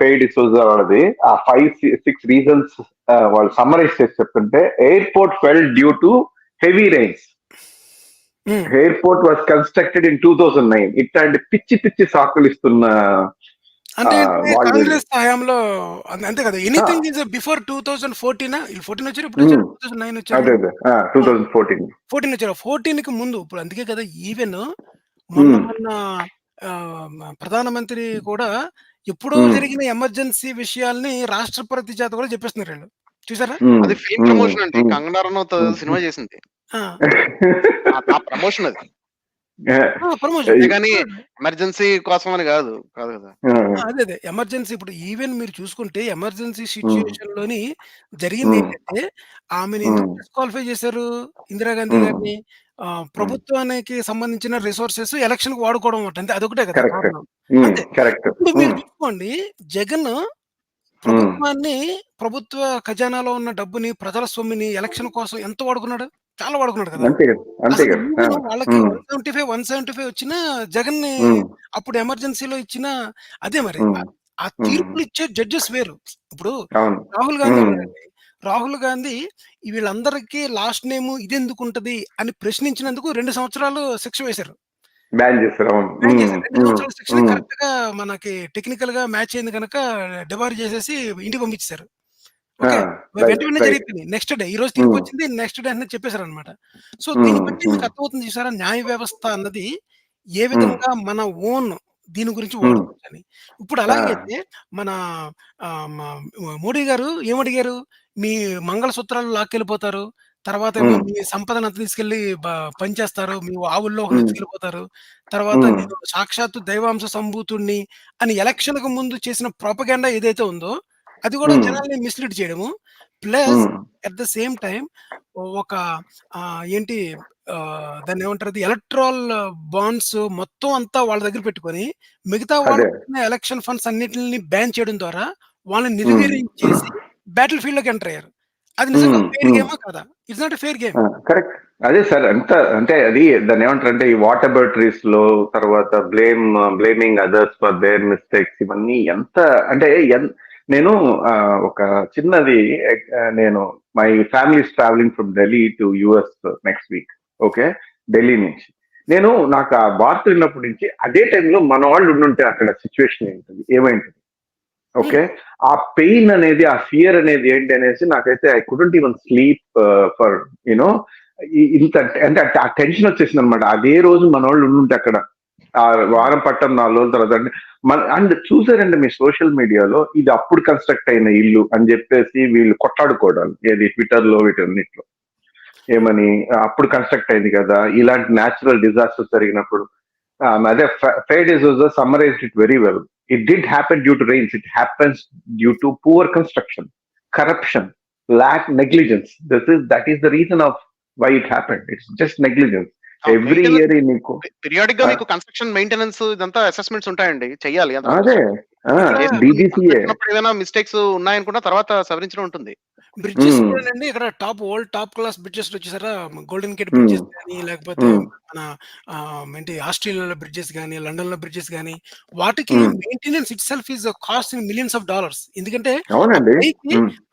Fade D'Souza వాళ్ళది ఆ 5-6 reasons వాళ్ళు సమ్మరైజ్ చేసి చెప్తుంటే, airport fell due to heavy rains. Airport was constructed in 2009. ఇట్లాంటి పిచ్చి పిచ్చి సాకులు ఇస్తున్న అంటే వాళ్ళు కాంగ్రెస్ హయాంలో అంతే కదా. ఎనీథింగ్ ఇస్ బిఫోర్ 2014 14 వచ్చారు, ఇప్పుడు వచ్చారు 2009 వచ్చారు, అదే 2014 14 వచ్చారు, 14 కి ముందు. ఇప్పుడు అందుకే కదా ఈవెన్ మొన్న ప్రధానమంత్రి కూడా ఎప్పుడో జరిగిన ఎమర్జెన్సీ విషయాల్ని రాష్ట్రపతి చేత కూడా చెప్పేస్తున్నారు వీళ్ళు. చూసారా? అది ఫిల్మ్ ప్రమోషన్ అండి. కంగనా రనౌత్ సినిమా చేసింది. ఆ ప్రమోషన్ అది. ప్రమోషన్ కానీ ఎమర్జెన్సీ కోసం అని కాదు కదా. అదే ఎమర్జెన్సీ. ఇప్పుడు ఈవెన్ మీరు చూసుకుంటే ఎమర్జెన్సీ సిచ్యుయేషన్ లోని జరిగింది ఏంటంటే, ఆమెను ఎందుకు డిస్క్వాలిఫై చేశారు ఇందిరాగాంధీ గారిని? ప్రభుత్వానికి సంబంధించిన రిసోర్సెస్ ఎలక్షన్ కి వాడుకోవడం అంటే అంతే, అదొకటే కదా కారణం. అంతే. ఇప్పుడు మీరు చూసుకోండి, జగన్ ప్రభుత్వ ఖజానాలో ఉన్న డబ్బుని, ప్రజల సొమ్ముని ఎలక్షన్ కోసం ఎంత వాడుకున్నాడు? చాలా వాడుకున్నాడు కదా. వాళ్ళకి 175 వచ్చిన జగన్ ని అప్పుడు ఎమర్జెన్సీలో ఇచ్చిన అదే మరి. ఆ తీర్పులు ఇచ్చే జడ్జెస్ వేరు. ఇప్పుడు రాహుల్ గాంధీ వీళ్ళందరికీ లాస్ట్ నేమ్ ఇది ఎందుకు ఉంటది అని ప్రశ్నించినందుకు 2 సంవత్సరాలు శిక్ష వేశారు. 2 సంవత్సరాల శిక్షణ కరెక్ట్ గా మనకి టెక్నికల్ గా మ్యాచ్ అయింది కనుక డిబార్ చేసేసి ఇంటికి పంపించారు. ఓకే, వెంటనే జరిగింది. నెక్స్ట్ డే ఈ రోజు తీర్పు వచ్చింది, నెక్స్ట్ డే అని చెప్పేశారు అనమాట. సో దీన్ని బట్టి మీకు అర్థమవుతుంది చూసారా, న్యాయ వ్యవస్థ అన్నది ఏ విధంగా మన ఓన్ దీని గురించి వాడుకోవచ్చని. ఇప్పుడు అలాగైతే మన మోడీ గారు ఏమడిగారు? మీ మంగళసూత్రాలు లాక్కెళ్ళిపోతారు, తర్వాత ఏమో మీ సంపదను అంతా తీసుకెళ్లి పంచేస్తారు, మీ ఆవుల్లో తీసుకెళ్ళిపోతారు, తర్వాత నేను సాక్షాత్తు దైవాంశ సంభూతుణ్ణి అని ఎలక్షన్ కు ముందు చేసిన ప్రోపగండా ఏదైతే ఉందో అది కూడా జనాల్ని మిస్లీడ్ చేయడము. Plus at the same time ఒక ఏంటి దాన్ని ఏమంటారు, ఎలక్ట్రల్ బాండ్స్ మొత్తం అంతా వాళ్ళ దగ్గర పెట్టుకొని మిగతా వాళ్ళు ఎలక్షన్ ఫండ్స్ అన్నిటిని బ్యాన్ చేయడం ద్వారా వాళ్ళని నిర్వీర్యం బ్యాటిల్ ఫీల్డ్ లోకి ఎంటర్ అయ్యారు. అది నిజంగా ఫెయిర్ గేమా కదా? It's not fair game. Correct. అదే సార్, అంటే అది దాన్ని ఏమంటారు అంటే, ఈ వాటబర్టరీస్ లో తర్వాత blaming others for their mistakes, ఇవన్నీ ఎంత అంటే నేను ఒక చిన్నది, నేను my family travelling from Delhi to US next week. Okay, Delhi నుంచి నాకు ఆ వార్త విన్నప్పటి నుంచి అదే టైంలో మన వాళ్ళు ఉండుంటే అక్కడ సిచ్యువేషన్ ఏంటది, ఏమైంటుంది? ఓకే, ఆ పెయిన్ అనేది, ఆ ఫియర్ అనేది ఏంటి అనేసి నాకైతే I couldn't even sleep for you know ఇంత, అంటే ఆ టెన్షన్ వచ్చేసింది అనమాట. అదే రోజు మన వాళ్ళు ఉండుంటే అక్కడ ఆ వారం పట్టం 4 రోజుల తర్వాత అండ్ చూసారండి మీ సోషల్ మీడియాలో, ఇది అప్పుడు కన్స్ట్రక్ట్ అయిన ఇల్లు అని చెప్పేసి వీళ్ళు కొట్లాడుకోవడాలు, ఏది ట్విట్టర్ లో వీటన్నిటిలో ఏమని, అప్పుడు కన్స్ట్రక్ట్ అయింది కదా, ఇలాంటి న్యాచురల్ డిజాస్టర్స్ జరిగినప్పుడు. అదే fade D'Souza summarised it very well. It didn't happen due to rains. It happens due to poor construction, corruption, negligence. That is the reason of why it happened. It's just negligence. Every year periodic గా మీకు construction maintenance ఇదంతా assessments ఉంటాయండి, చెయ్యాలి. అదే ఏదైనా mistakes ఉన్నాయనుకున్నా తర్వాత సవరించడం ఉంటుంది. బ్రిడ్జెస్ కూడానండి ఇక్కడ టాప్ క్లాస్ బ్రిడ్జెస్ వచ్చేసారా, గోల్డెన్ గేట్ బ్రిడ్జెస్ కానీ, లేకపోతే మన ఏంటి ఆస్ట్రేలియాలో బ్రిడ్జెస్ కానీ, లండన్ లో బ్రిడ్జెస్ కానీ, వాటికి maintenance it self is cost in millions of dollars. ఎందుకంటే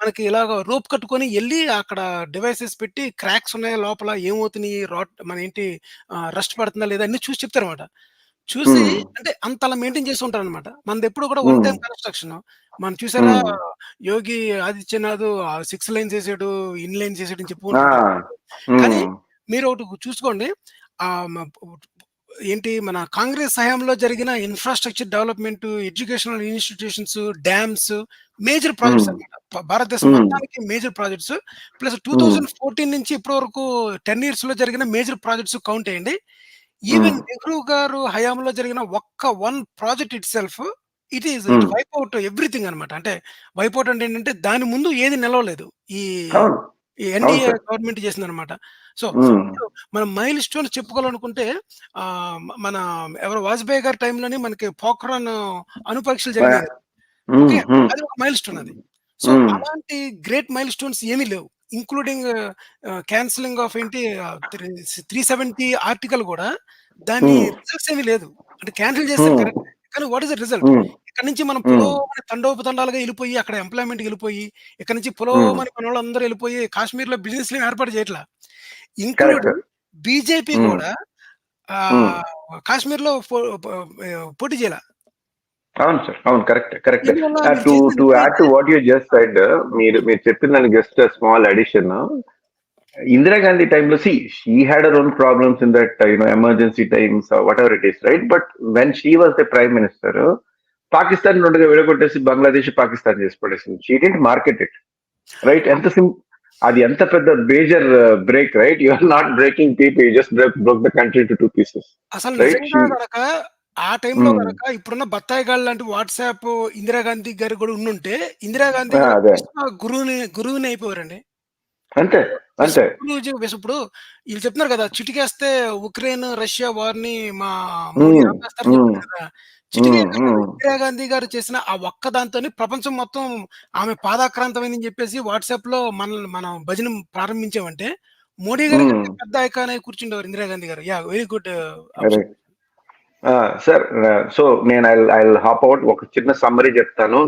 మనకి ఇలాగ రోప్ కట్టుకొని వెళ్ళి అక్కడ డివైసెస్ పెట్టి క్రాక్స్ ఉన్నాయా లోపల, ఏమవుతున్నాయి, మన ఏంటి రస్ట్ పడుతుందా లేదా అన్ని చూసి చెప్తారనమాట. చూసి అంటే అంతలా మెయింటైన్ చేసి ఉంటారు అనమాట. మనది ఎప్పుడు కూడా వన్ టైం కన్స్ట్రక్షన్. మనం చూసారా, యోగి ఆదిత్యనాథ్ 6 లైన్స్ వేసాడు, ఇన్ లైన్స్ వేసాడు అని చెప్పు. కానీ మీరు ఒకటి చూసుకోండి, ఏంటి మన కాంగ్రెస్ హయాంలో జరిగిన infrastructure development, educational institutions, dams, major projects అనమాట. భారతదేశం మొత్తానికి మేజర్ ప్రాజెక్ట్స్. ప్లస్ 2014 నుంచి ఇప్పటి వరకు 10 years లో జరిగిన మేజర్ ప్రాజెక్ట్స్ కౌంట్ అయ్యండి. ఈవెన్ నెహ్రూ గారు హయాంలో జరిగిన one project itself it is wipe out everything అనమాట. అంటే వైప్ అవుట్ అంటే ఏంటంటే దాని ముందు ఏది నిలవలేదు, ఈ ఎన్డీఏ గవర్నమెంట్ చేసింది అనమాట. సో మనం మైల్ స్టోన్స్ చెప్పుకోవాలనుకుంటే మన ఎవరు వాజ్పేయి గారి టైంలోనే మనకి పోఖ్రాన్ అణు పరీక్షలు జరిగినాయి. ఓకే, అది ఒక మైల్ స్టోన్ అది. సో అలాంటి గ్రేట్ మైల్ స్టోన్స్ ఏమీ లేవు, ఇంక్లూడింగ్ క్యాన్సిలింగ్ ఆఫ్ ఏంటి 370 ఆర్టికల్ కూడా దాని రిజల్ట్స్ ఏమీ లేదు. అంటే క్యాన్సిల్ చేస్తారు కరెక్ట్, కానీ వాట్ ఇస్ ద రిజల్ట్? ఇక్కడ నుంచి మనం పులోమని తండోపతండాలుగా వెళ్ళిపోయి అక్కడ ఎంప్లాయ్మెంట్కి వెళ్ళిపోయి ఇక్కడ నుంచి పులోమని మన వాళ్ళందరూ వెళ్ళిపోయి కాశ్మీర్లో బిజినెస్ ఏర్పాటు చేయట్లా. ఇంక్లూడింగ్ బీజేపీ కూడా కాశ్మీర్లో పోటీ చేయాల. అవును సార్, అవును, correct correct. To add to what you just said, మీరు చెప్పిన దానికి జస్ట్ స్మాల్ అడిషన్. ఇందిరాగాంధీ టైంలో she had her own problems in that emergency times whatever it is, right? But when she was the prime minister, Pakistan రెండుగా విడగొట్టేసి బంగ్లాదేశ్ పాకిస్తాన్ చేసి పడేసింది. She dent market it, right? అది ఎంత పెద్ద major break, right? You are not breaking people, you just broke the country to 2 pieces. అసలు నిజంగా గనక ఆ టైంలో కనుక ఇప్పుడున్న బత్తాయి గాళ్ళు లాంటి వాట్సాప్ ఇందిరాగాంధీ గారు కూడా ఉండుంటే ఇందిరాగాంధీ గురువుని అయిపోయారండి. అంతే అంతే. ఇప్పుడు వీళ్ళు చెప్తున్నారు కదా, చిటికేస్తే ఉక్రెయిన్ రష్యా వార్ ని మా మోడీ ఆపేస్తారని చెప్తున్నారు కదా. ఇందిరాగాంధీ గారు చేసిన ఆ ఒక్క దాంతో ప్రపంచం మొత్తం ఆమె పాదాక్రాంతమైందని చెప్పేసి వాట్సాప్ లో మనం భజన ప్రారంభించామంటే మోడీ గారు పెద్ద ఐకాన్ అయి కూర్చుండేవారు ఇందిరాగాంధీ గారు. Yeah, very good sir. So నేను ఐ హాప్ అవుట్. ఒక చిన్న సమ్మరీ చెప్తాను,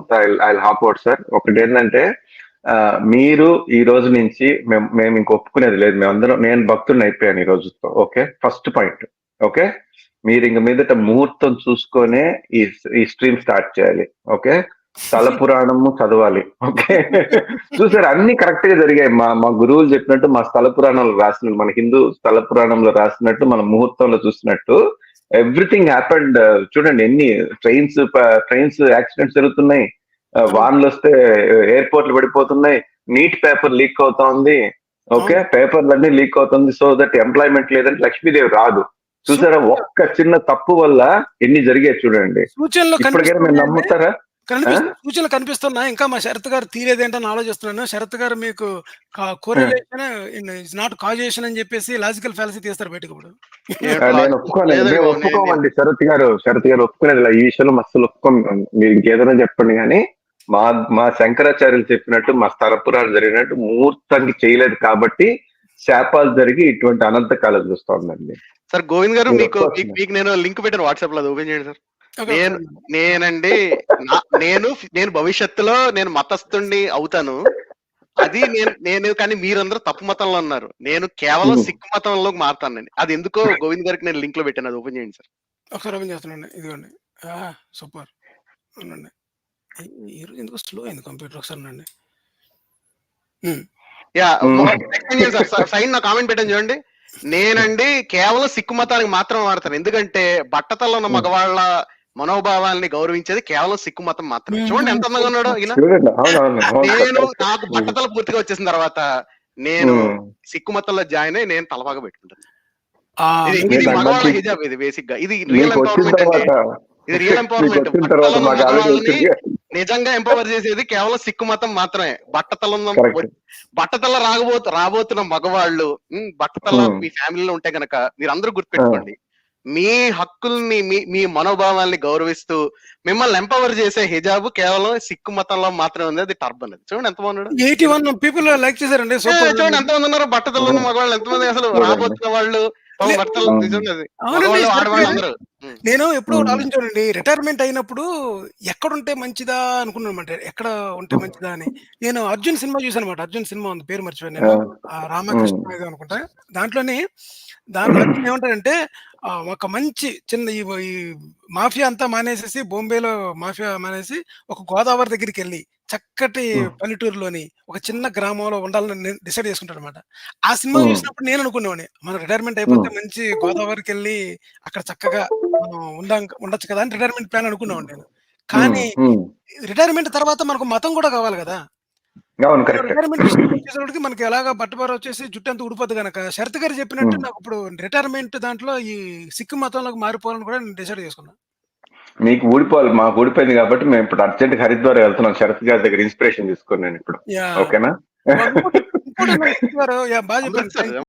ఐ హాప్ అవుట్ సార్. ఒకటి ఏంటంటే, మీరు ఈ రోజు నుంచి మేము ఇంక ఒప్పుకునేది లేదు. మేమందరం, నేను భక్తుడిని అయిపోయాను ఈ రోజుతో. Okay, first point. ఓకే, మీరు ఇంక మీదట ముహూర్తం చూసుకొనే ఈ స్ట్రీమ్ స్టార్ట్ చేయాలి. ఓకే, స్థల పురాణము చదవాలి. ఓకే, చూసారు, అన్ని కరెక్ట్ గా జరిగాయి. మా గురువులు చెప్పినట్టు, మా స్థల పురాణంలో రాసినట్టు, మన హిందూ స్థల పురాణంలో రాసినట్టు, మన ముహూర్తంలో చూసినట్టు ఎవ్రీథింగ్ హ్యాపెండ్. చూడండి, ఎన్ని ట్రైన్స్ యాక్సిడెంట్స్ జరుగుతున్నాయి, వాన్లు వస్తే ఎయిర్పోర్ట్లు పడిపోతున్నాయి, నీట్ పేపర్ లీక్ అవుతా ఉంది. ఓకే, పేపర్లన్నీ లీక్ అవుతుంది. సో దట్ ఎంప్లాయ్మెంట్ లేదంటే లక్ష్మీదేవి రాదు. చూసారా, ఒక్క చిన్న తప్పు వల్ల ఎన్ని జరిగాయి చూడండి. ఇప్పటికైనా మీరు నమ్ముతారా? సూచనలు కనిపిస్తున్నాయి. ఇంకా మా శరత్ గారు తీరేదేంటని ఆలోచిస్తున్నాను. శరత్ గారు మీకు కోరిలేషన్ ఇస్ నాట్ కాజేషన్ అని చెప్పేసి లాజికల్ ఫ్యాలసీ తీస్తారు బయటకు. ఇప్పుడు నేను ఒప్పుకోమండి శరత్ గారు ఒప్పుకునేది ఈ విషయంలో మస్తు ఒప్పుకోం. మీరు ఇంకేదైనా చెప్పండి, కానీ మా శంకరాచార్యులు చెప్పినట్టు, మా స్థల పురాణం జరిగినట్టు ముహూర్తానికి చేయలేదు కాబట్టి శాపాలు జరిగి ఇటువంటి అనంత కాలం చూస్తా ఉందండి. సార్ గోవింద్ గారు, మీకు నేను లింక్ పెట్టాను వాట్సాప్ లో, అది ఓపెన్ చేయండి సార్. నేను భవిష్యత్తులో నేను మతస్థుణ్ణి అవుతాను. అది నేను కానీ మీరందరూ తప్పు మతంలో ఉన్నారు. నేను కేవలం సిక్ మతంలోకి మారుతానండి. అది ఎందుకో గోవింద్ గారికి నేను లింక్ లో పెట్టాను, అది ఓపెన్ చేయండి సార్. ఒకసారి ఓపెన్ చేస్తానండి. ఇదిగోండి, సూపర్. అవునండి, ఎందుకు స్లో అయింది కంప్యూటర్? ఒకసారి అండి. సైన్ నా కామెంట్ పెట్టాను చూడండి. నేనండి కేవలం సిక్కు మతానికి మాత్రం మారుతాను. ఎందుకంటే బట్టతల్లో ఉన్న మగవాళ్ళ మనోభావాల్ని గౌరవించేది కేవలం సిక్కు మతం మాత్రమే. చూడండి ఎంత అందంగా ఉన్నాడో ఈయన. నేను నాకు బట్టతల పూర్తిగా వచ్చేసిన తర్వాత నేను సిక్కు మతంలో జాయిన్ అయ్యి నేను తలపాగా పెట్టుకుంటాను. ఇది మగవాళ్ళ హిజాబ్. ఇది బేసిక్ గా ఇది రియల్ ఎంపవర్మెంట్ అండి. ఇది రియల్ ఎంపవర్మెంట్. నిజంగా ఎంపవర్ చేసేది కేవలం సిక్కు మతం మాత్రమే. బట్టతల రాబోతున్న మగవాళ్ళు, బట్టతల మీ ఫ్యామిలీలో ఉంటే గనక మీరందరూ గుర్తుపెట్టుకోండి, మీ హక్కుల్ని మీ మనోభావాల్ని గౌరవిస్తూ మిమ్మల్ని ఎంపవర్ చేసే హిజాబ్ కేవలం సిక్కు మతంలో మాత్రమే ఉంది. అది టర్బన్. అది చూడండి ఎంతమంది 81 people లైక్ చేశారండి. చూడండి ఎంతమంది ఉన్నారు బట్టతల్లో ఉన్న మగవాళ్ళు, ఎంతమంది అసలు రాబోతున్న వాళ్ళు. నేను ఎప్పుడు ఆలోచించానండి, రిటైర్మెంట్ అయినప్పుడు ఎక్కడుంటే మంచిదా అనుకున్నానమాట. ఎక్కడ ఉంటే మంచిదా అని. నేను అర్జున్ సినిమా చూసాను అనమాట. అర్జున్ సినిమా ఉంది, పేరు మర్చిపోయాను నేను. రామకృష్ణ అనుకుంటా. దాంట్లో ఏమంటారంటే, ఒక మంచి చిన్న ఈ మాఫియా అంతా మానేసేసి, బాంబేలో మాఫియా మానేసి ఒక గోదావరి దగ్గరికి వెళ్ళి చక్కటి పల్లెటూరులోని ఒక చిన్న గ్రామంలో ఉండాలని డిసైడ్ చేసుకుంటాడు అనమాట. ఆ సినిమా చూసినప్పుడు నేను అనుకునేవాడిని, మనం రిటైర్మెంట్ అయిపోతే మంచి గోదావరికి వెళ్ళి అక్కడ చక్కగా ఉండొచ్చు కదా అని రిటైర్మెంట్ ప్లాన్ అనుకునేవాడిని నేను. కానీ రిటైర్మెంట్ తర్వాత మనకు మతం కూడా కావాలి కదా. రిటైర్మెంట్ వచ్చేసరికి మనకి ఎలాగా బట్టబార వచ్చేసి జుట్టు అంతా ఉడిపోద్ది కనుక శరత్ గారు చెప్పినట్టు నాకు ఇప్పుడు రిటైర్మెంట్ దాంట్లో ఈ సిక్కు మతంలోకి మారిపోవాలని కూడా నేను డిసైడ్ చేసుకున్నాను. మీకు ఊడిపోవాలి, మాకు ఊడిపోయింది కాబట్టి మేము ఇప్పుడు అర్జెంట్ హరిద్వార్ వెళ్తున్నాం. శరత్ గారి దగ్గర ఇన్స్పిరేషన్ తీసుకున్నాను ఇప్పుడు. ఓకేనా? బాగా చెప్పారు.